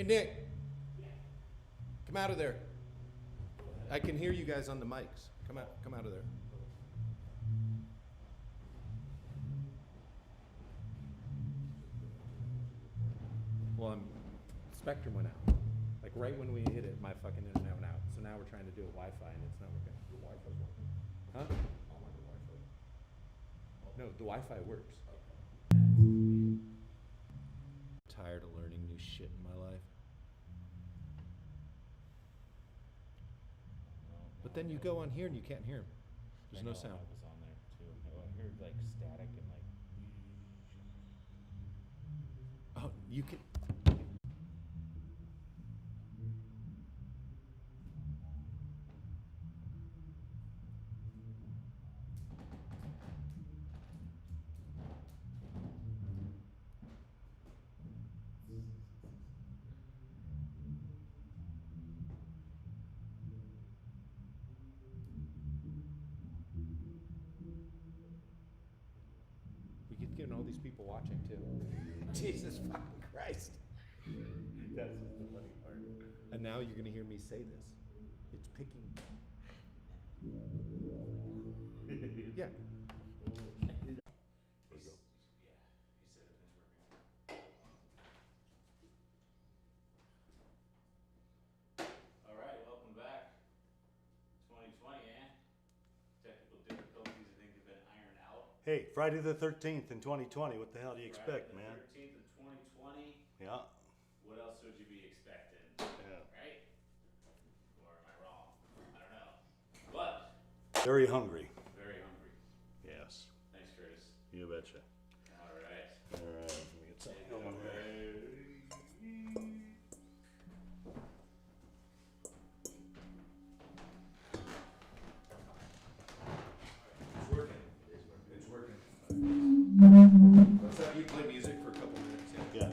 Nick, come out of there. I can hear you guys on the mics. Come out of there. Well, Spectrum went out. Like right when we hit it, my fucking internet went out. So now we're trying to do a Wi-Fi and it's not working. The Wi-Fi's working. Huh? I don't like the Wi-Fi. No, the Wi-Fi works. Tired of learning new shit in my life. But then you go on here and you can't hear him. There's no sound. I was on there too. I heard like static and like. Oh, you can. We get getting all these people watching too. Jesus fucking Christ. That's just the funny part. And now you're gonna hear me say this. It's picking. Yeah. All right, welcome back. 2020, eh? Technical difficulties, I think, have been ironed out. Hey, Friday the 13th in 2020. What the hell do you expect, Friday man? the 13th of 2020. Yeah. What else would you be expecting? Yeah. Right? Or am I wrong? I don't know. But Very hungry. very hungry. Yes. Thanks, Curtis. You betcha. All right. All right. Let me get something going here. It's working. It's working. Let's have you play music for a couple minutes. Yeah.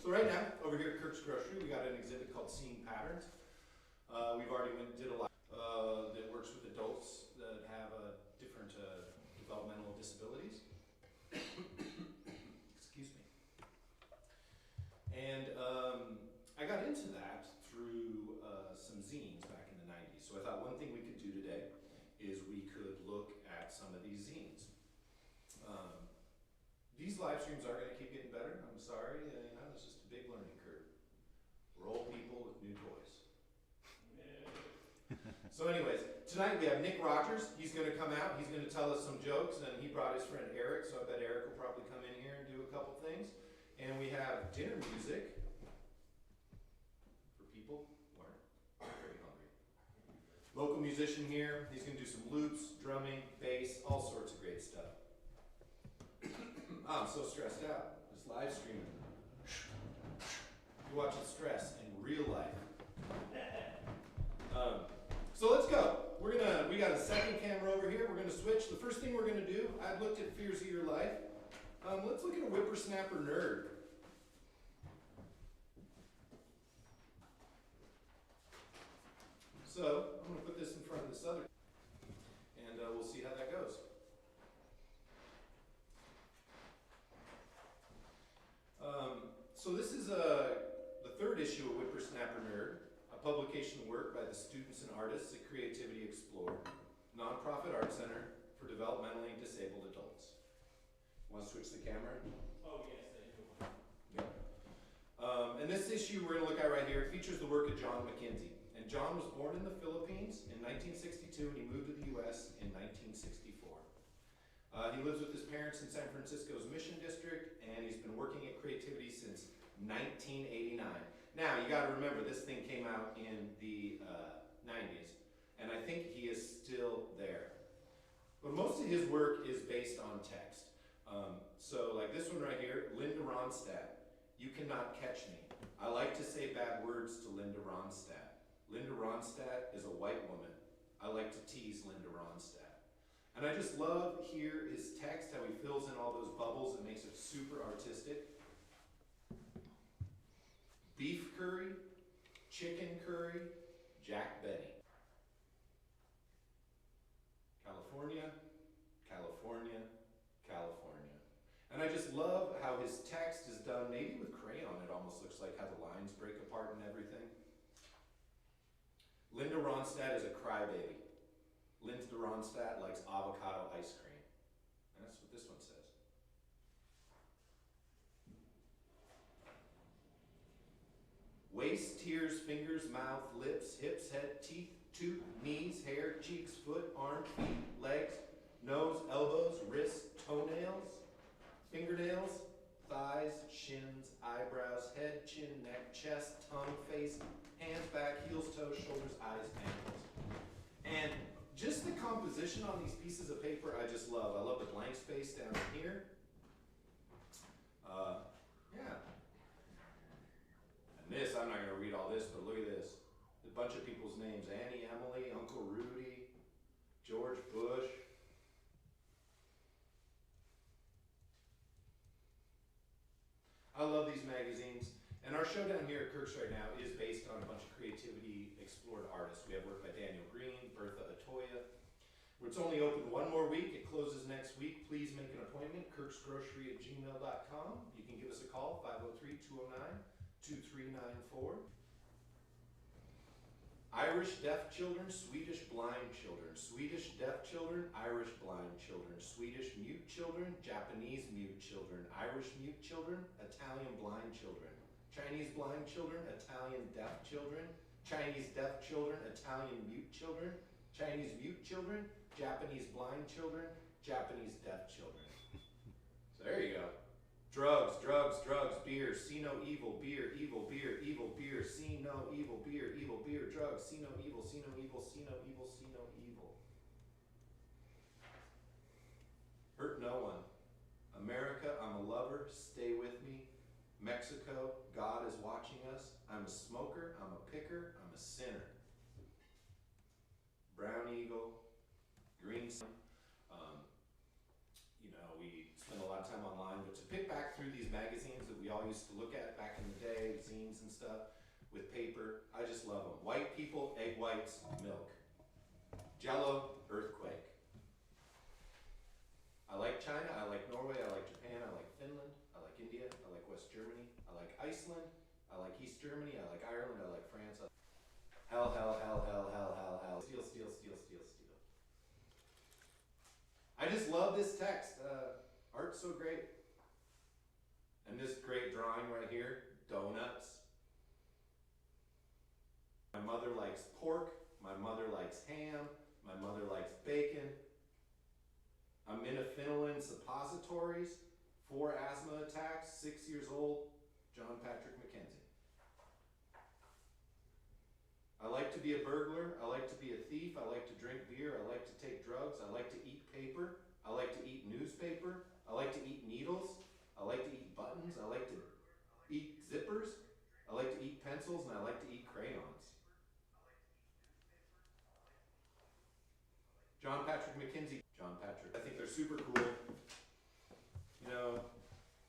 So right now, over here at Kirks Grocery, we got an exhibit called Seeing Patterns. We've already did a lot that works with adults that have different developmental disabilities. Excuse me. And I got into that through some zines back in the 90s. So I thought one thing we could do today is we could look at some of these zines. These live streams are going to keep getting better. I'm sorry, it's just a big learning curve. We're old people with new toys. So anyways, tonight we have Nick Rogers. He's going to come out. He's going to tell us some jokes, and he brought his friend Eric, so I bet Eric will probably come in here and do a couple things. And we have dinner music for people who aren't very hungry. Local musician here. He's going to do some loops, drumming, bass, all sorts of great stuff. I'm so stressed out. This live streaming. You watch it stress in real life. So let's go. We got a second camera over here. We're gonna switch. The first thing we're gonna do, I've looked at Fears of Your Life. Let's look at a whippersnapper nerd. So I'm gonna put this in front of this other, and we'll see how that goes. So this is the third issue of Whippersnapper Nerd, a publication work by the students and artists at Creativity Explored, nonprofit art center for developmentally disabled adults. Want to switch the camera? Oh, yes, I do. Yeah. And this issue we're going to look at right here features the work of John McKenzie. And John was born in the Philippines in 1962 and he moved to the U.S. in 1964. He lives with his parents in San Francisco's Mission District, and he's been working at Creativity since 1989. Now, you got to remember, this thing came out in the 90s, and I think he is still there. But most of his work is based on text. So like this one right here, Linda Ronstadt, "You cannot catch me. I like to say bad words to Linda Ronstadt. Linda Ronstadt is a white woman. I like to tease Linda Ronstadt." And I just love here his text, how he fills in all those bubbles and makes it super artistic. Beef curry, chicken curry, Jack Benny. California, California, California. And I just love how his text is done, maybe with crayon, it almost looks like how the lines break apart and everything. Linda Ronstadt is a crybaby. Linda Ronstadt likes avocado ice cream. And that's what this one says. Waist, tears, fingers, mouth, lips, hips, head, teeth, tooth, knees, hair, cheeks, foot, arm, feet, legs, nose, elbows, wrists, toenails, fingernails, thighs, shins, eyebrows, head, chin, neck, chest, tongue, face, hands, back, heels, toes, shoulders, eyes, ankles. And just the composition on these pieces of paper I just love. I love the blank space down here. Yeah. And this, I'm not going to read all this, but look at this. A bunch of people's names. Annie, Emily, Uncle Rudy, George Bush. I love these magazines. And our show down here at Kirks right now is based on a bunch of Creativity Explored artists. We have work by Daniel Green, Bertha Atoya. It's only open one more week. It closes next week. Please make an appointment, kirksgrocery@gmail.com. You can give us a call, 503-209-2394. Irish deaf children, Swedish blind children, Swedish deaf children, Irish blind children, Swedish mute children, Japanese mute children, Irish mute children, Italian blind children, Chinese blind children, Italian deaf children, Chinese deaf children, Italian mute children, Chinese mute children, Japanese blind children, Japanese deaf children. So there you go. Drugs, drugs, drugs, beer, see no evil, beer, evil, beer, evil, beer, see no evil, beer, evil, beer, drugs, see no evil, see no evil, see no evil, see no evil. Hurt no one. America, I'm a lover, stay with me. Mexico, God is watching us. I'm a smoker, I'm a picker, I'm a sinner. Brown eagle, green sun. We spend a lot of time online, but to pick back through these magazines that we all used to look at back in the day, and stuff with paper. I just love them. White people, egg whites, milk. Jello, earthquake. I like China, I like Norway, I like Japan, I like Finland, I like India, I like West Germany, I like Iceland, I like East Germany, I like Ireland, I like France. Hell, hell, hell, hell, hell, hell, hell. Steal, steal, steal, steal, steal. I just love this text. Art's so great. And this great drawing right here, donuts. My mother likes pork, my mother likes ham, my mother likes bacon. Aminophenolin suppositories, 4 asthma attacks, 6 years old, John Patrick Mackenzie. I like to be a burglar, I like to be a thief, I like to drink beer, I like to take drugs, I like to eat paper, I like to eat newspaper, I like to eat needles, I like to eat buttons, I like to eat zippers, I like to eat pencils, and I like to eat crayons. John Patrick Mackenzie. John Patrick. I think they're super cool. You know,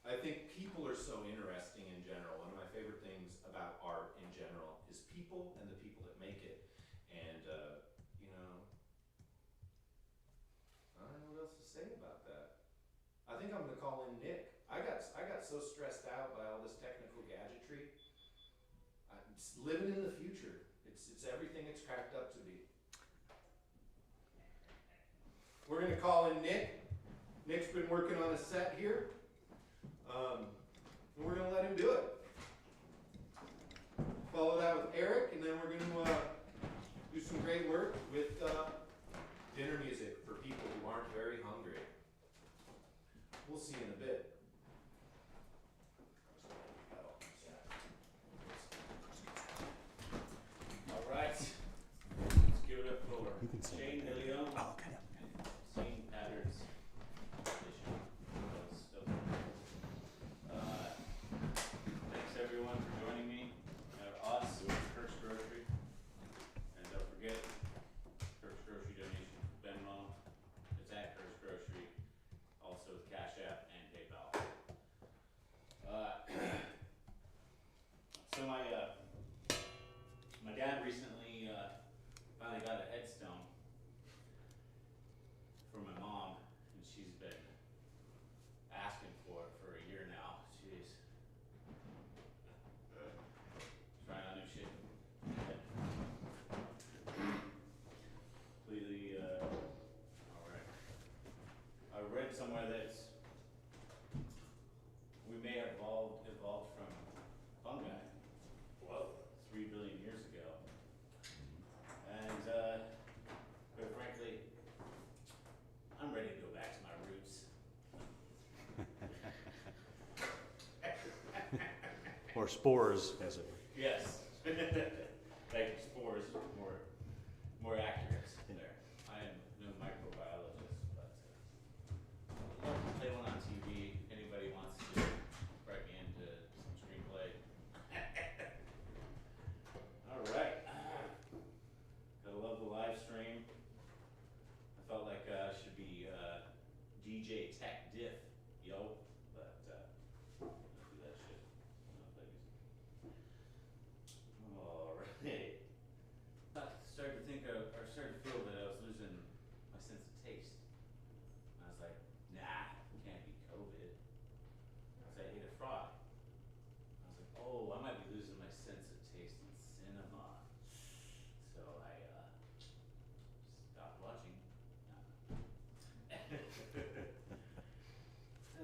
I think people are so interesting in general. One of my favorite things about art in general is people and the people that make it. And, you know, I don't know what else to say about that. I think I'm gonna call in Nick. I got so stressed out by all this technical gadgetry. I'm just living in the future. It's everything it's cracked up to be. We're gonna call in Nick. Nick's been working on a set here. And we're gonna let him do it. Follow that with Eric, and then we're gonna do some great work with dinner music for people who aren't very hungry. We'll see in a bit. All right. Let's give it up for Shane DeLeon. Oh, okay. Scene Patterns edition. Thanks everyone for joining me. Us, Kirks Grocery. And don't forget, Kirks Grocery donation for Venmo. It's at Kirks Grocery. Also with Cash App and PayPal. So my dad recently finally got a headstone for my mom, and she's been asking for it for a year now. Jeez. Trying out new shit. Completely, alright. I read somewhere that we may have evolved from fungi. Whoa. 3 billion years ago. And, quite frankly, I'm ready to go back to my roots. Or spores, as it were. Yes. Thank you, spores, more accurate there. I am no microbiologist, but I'd love to play one on TV. Anybody wants to write me into some screenplay? All right. Gotta love the live stream. I felt like I should be DJ Tech Diff, yo, but don't do that shit. No, thanks. All right. I started to think of, or started to feel that I was losing my sense of taste. And I was like, nah, it can't be COVID. Because I ate a frog. I was like, oh, I might be losing my sense of taste in cinema. So I stopped watching.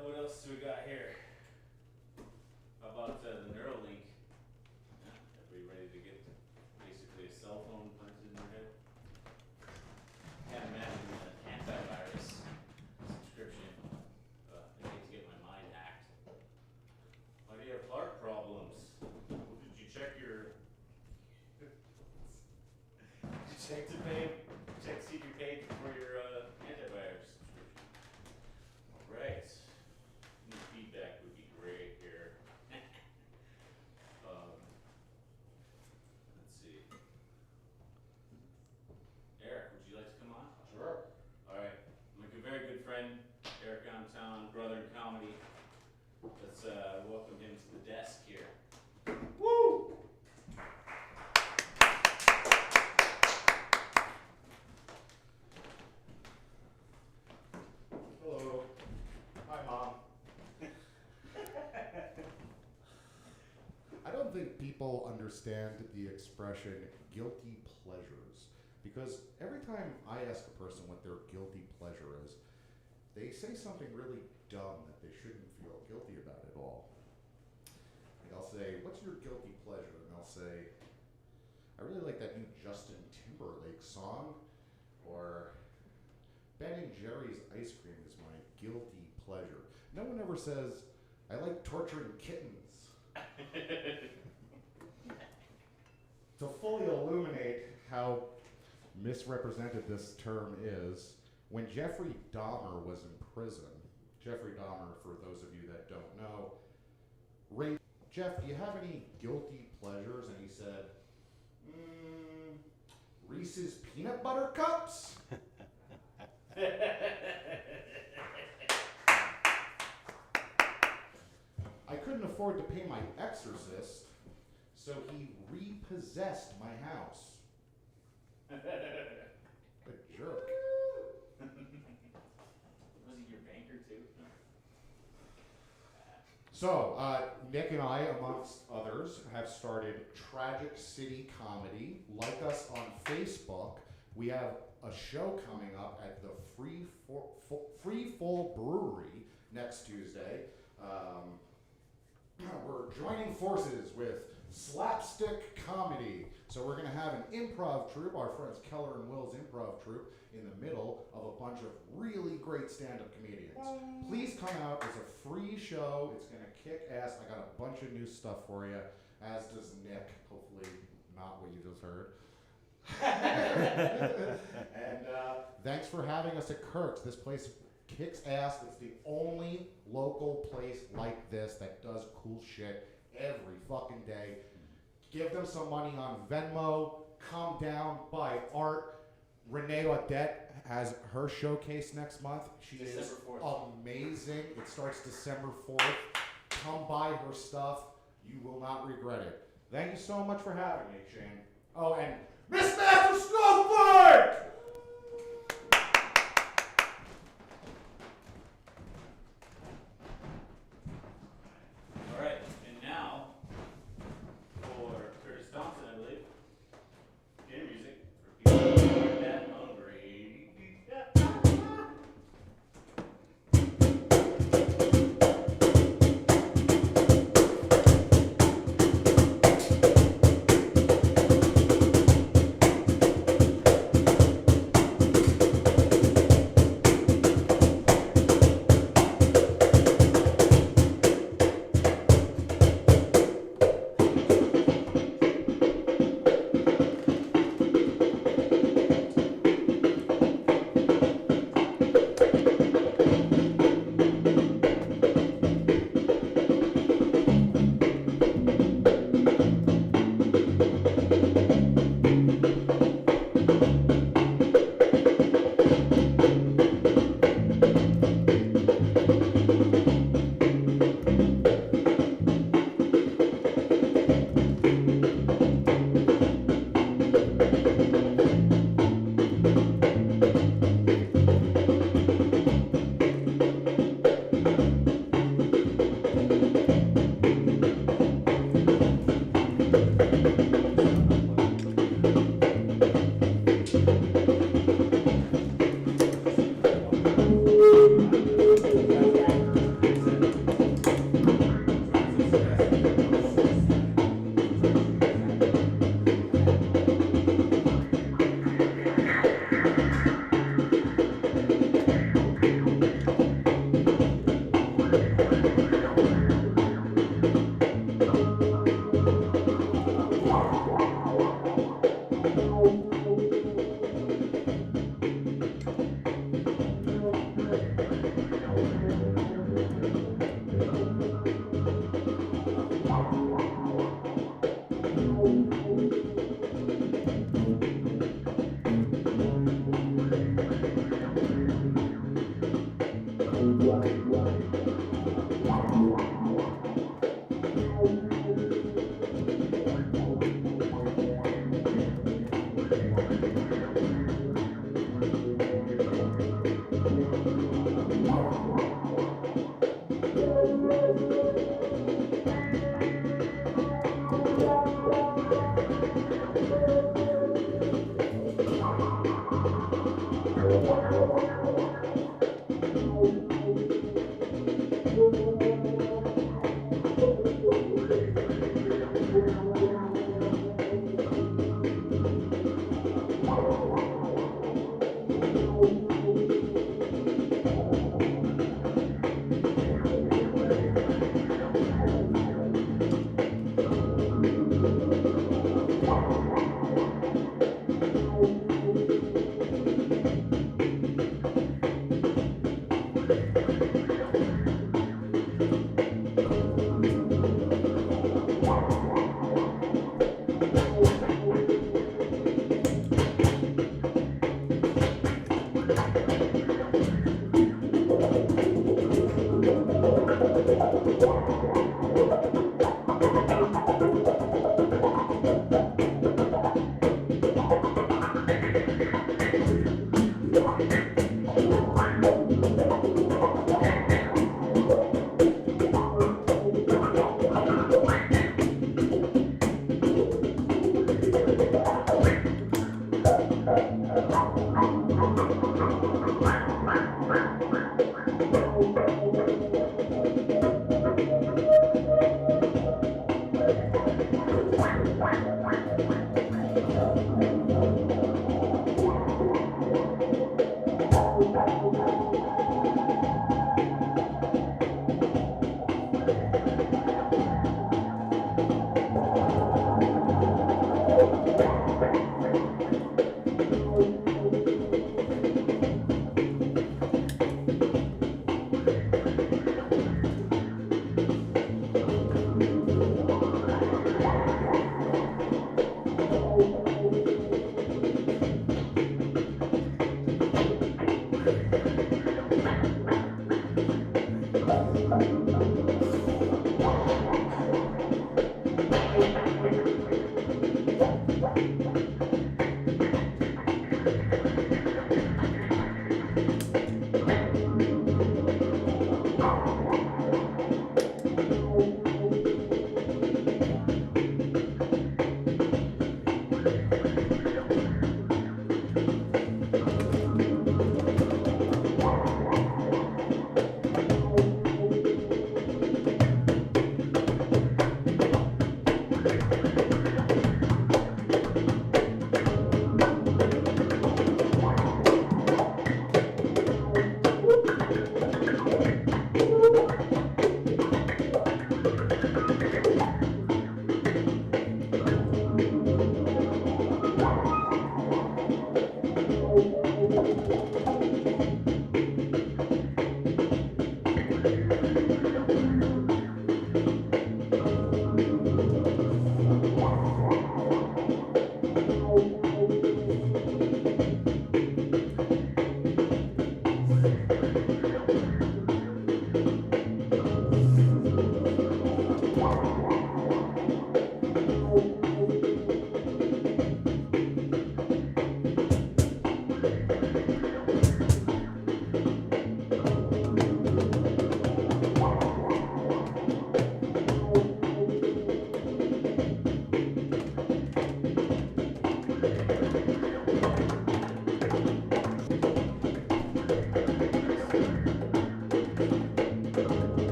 What else do we got here? How about the Neuralink? Yeah, everybody ready to get basically a cell phone planted in their head? Can't imagine an antivirus subscription. I hate to get my mind hacked. Why do you have heart problems? Well, did you check your... Did you check to see if you paid for your antivirus subscription? Alright. Any feedback would be great here. Let's see. Eric, would you like to come on? Sure. Alright, my very good friend, Eric Downtown, brother in comedy. Let's welcome him to the desk here. Woo! people understand the expression guilty pleasures? Because every time I ask a person what their guilty pleasure is, they say something really dumb that they shouldn't feel guilty about at all. Like I'll say, what's your guilty pleasure? And they'll say, I really like that new Justin Timberlake song. Or Ben and Jerry's ice cream is my guilty pleasure. No one ever says, I like torturing kittens. To fully illuminate how misrepresented this term is, when Jeffrey Dahmer was in prison, Jeffrey Dahmer, for those of you that don't know, raped, Jeff, do you have any guilty pleasures? And he said, Reese's peanut butter cups? I couldn't afford to pay my exorcist, so he repossessed my house. A jerk. Was he your banker too? So, Nick and I, amongst others, have started Tragic City Comedy. Like us on Facebook, we have a show coming up at the Free Fall Brewery next Tuesday. We're joining forces with Slapstick Comedy. So we're going to have an improv troupe, our friends Keller and Will's improv troupe, in the middle of a bunch of really great stand-up comedians. Please come out. It's a free show. It's going to kick ass. I got a bunch of new stuff for you, as does Nick. Hopefully not what you just heard. And thanks for having us at Kirks. This place kicks ass. It's the only local place like this that does cool shit every fucking day. Give them some money on Venmo. Come down, buy art. Renee Odette has her showcase next month. She is December 4th. amazing. It starts December 4th. Come buy her stuff. You will not regret it. Thank you so much for having me, Shane. Oh, and Miss Master Snowflake! All right, and now for Curtis Thompson, I believe. Game music for people who aren't that hungry.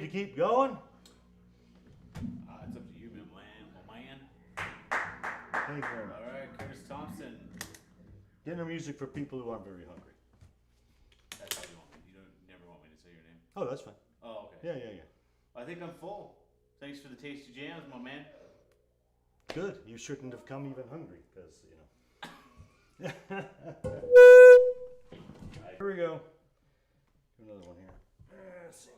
me to keep going? It's up to you, man. My man. Thank you very much. All right, Curtis Thompson. Dinner music for people who aren't very hungry. That's how you want me. You never want me to say your name. Oh, that's fine. Oh, okay. Yeah. I think I'm full. Thanks for the tasty jams, my man. Good. You shouldn't have come even hungry, because, you know. Here we go. Do another one here. Let's see.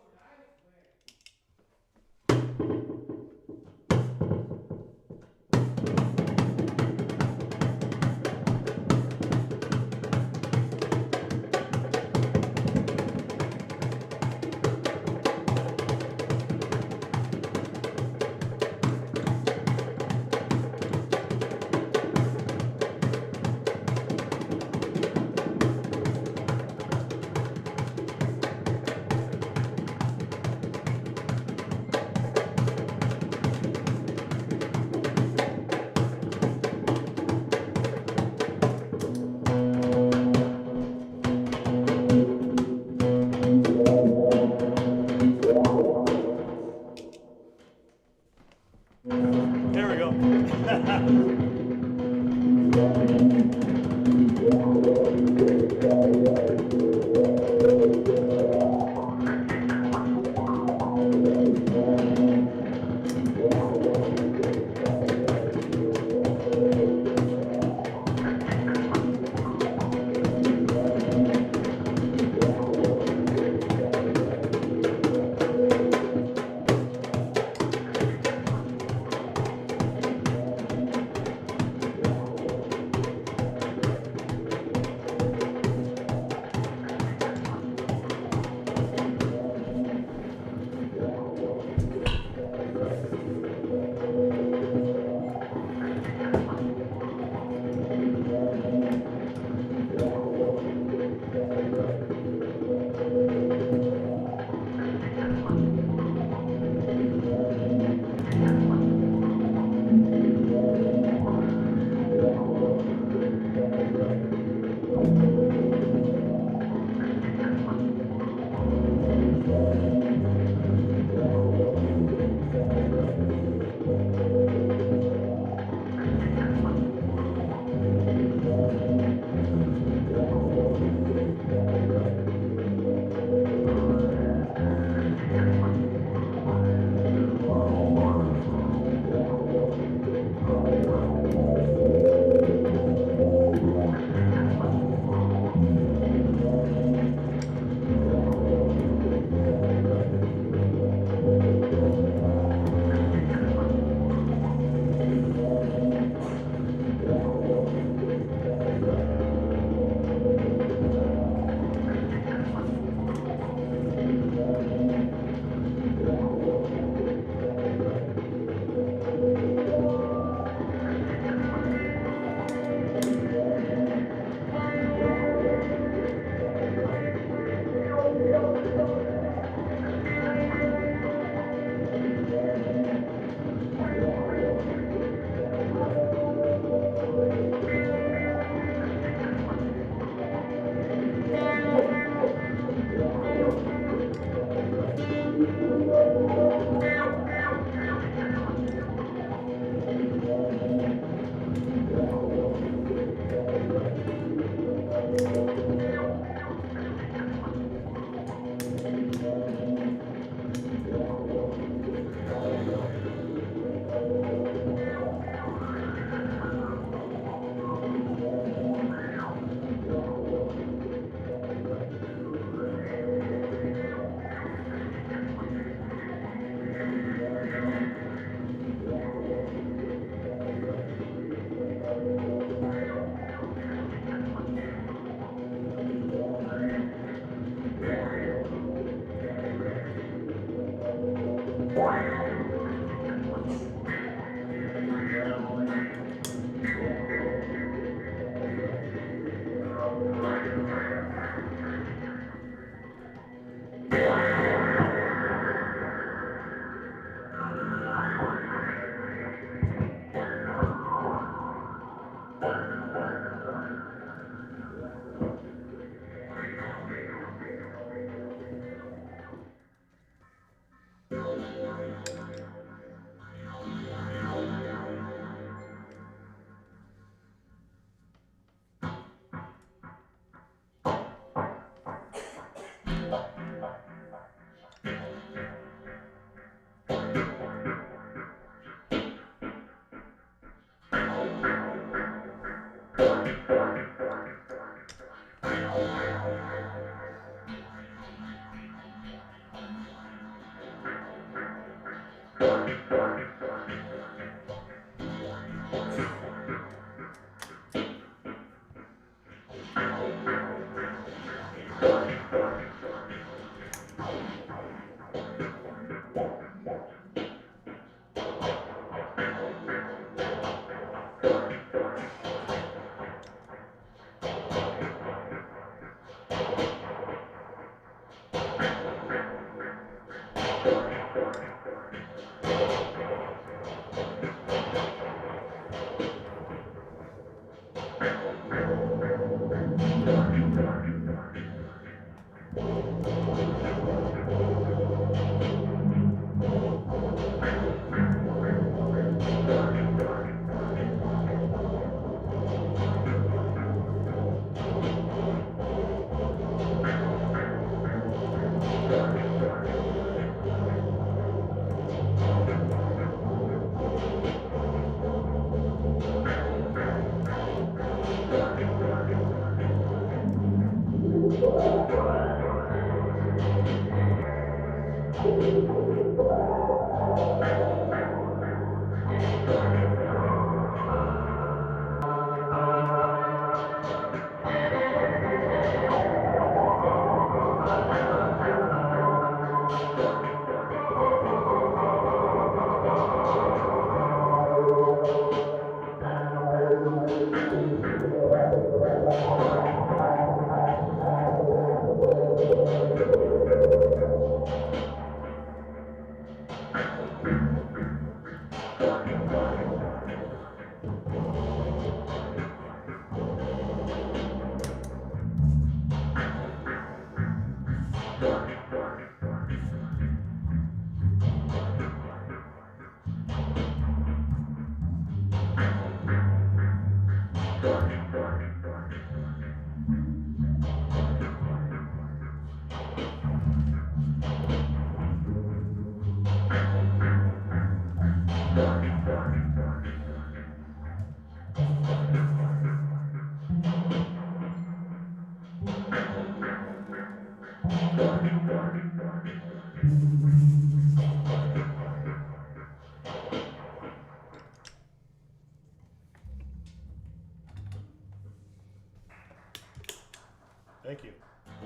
Thank you.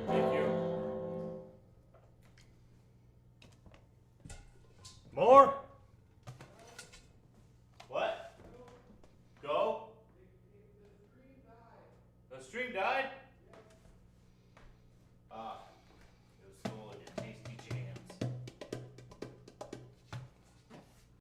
Thank